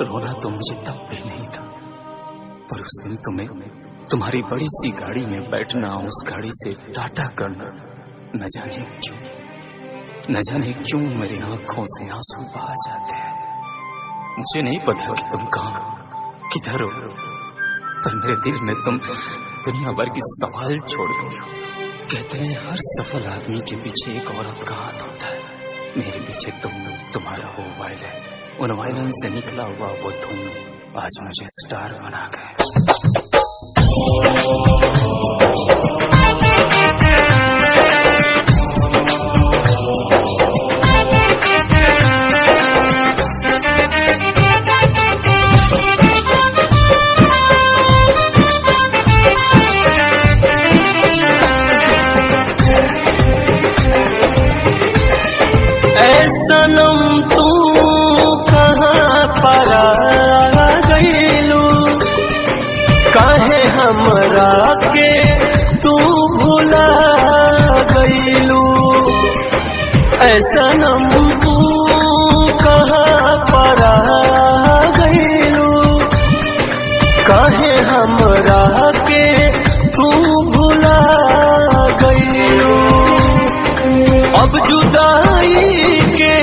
रोना तो मुझे तब भी नहीं था, पर उस दिन तुम्हारी बड़ी सी गाड़ी में बैठना, उस गाड़ी से टाटा करना, न जाने क्यों मेरी आंखों से आंसू बहा जाते हैं। मुझे नहीं पता कि तुम कहाँ किधर हो, पर मेरे दिल में तुम दुनिया भर की सवाल छोड़ गई हो। कहते हैं हर सफल आदमी के पीछे एक औरत का हाथ होता है। मेरे पीछे तुम्हारा वो वायलिन, उन वायलिन से निकला हुआ वो धुन आज मुझे स्टार बना गए। सनम तू कहाँ पर आ गईलू, काहे हमरा के तू भुला गईलू। सनम तू कहाँ पर आ गईलू, काहे हमरा के तू भुला गईलू। अब जुदाई के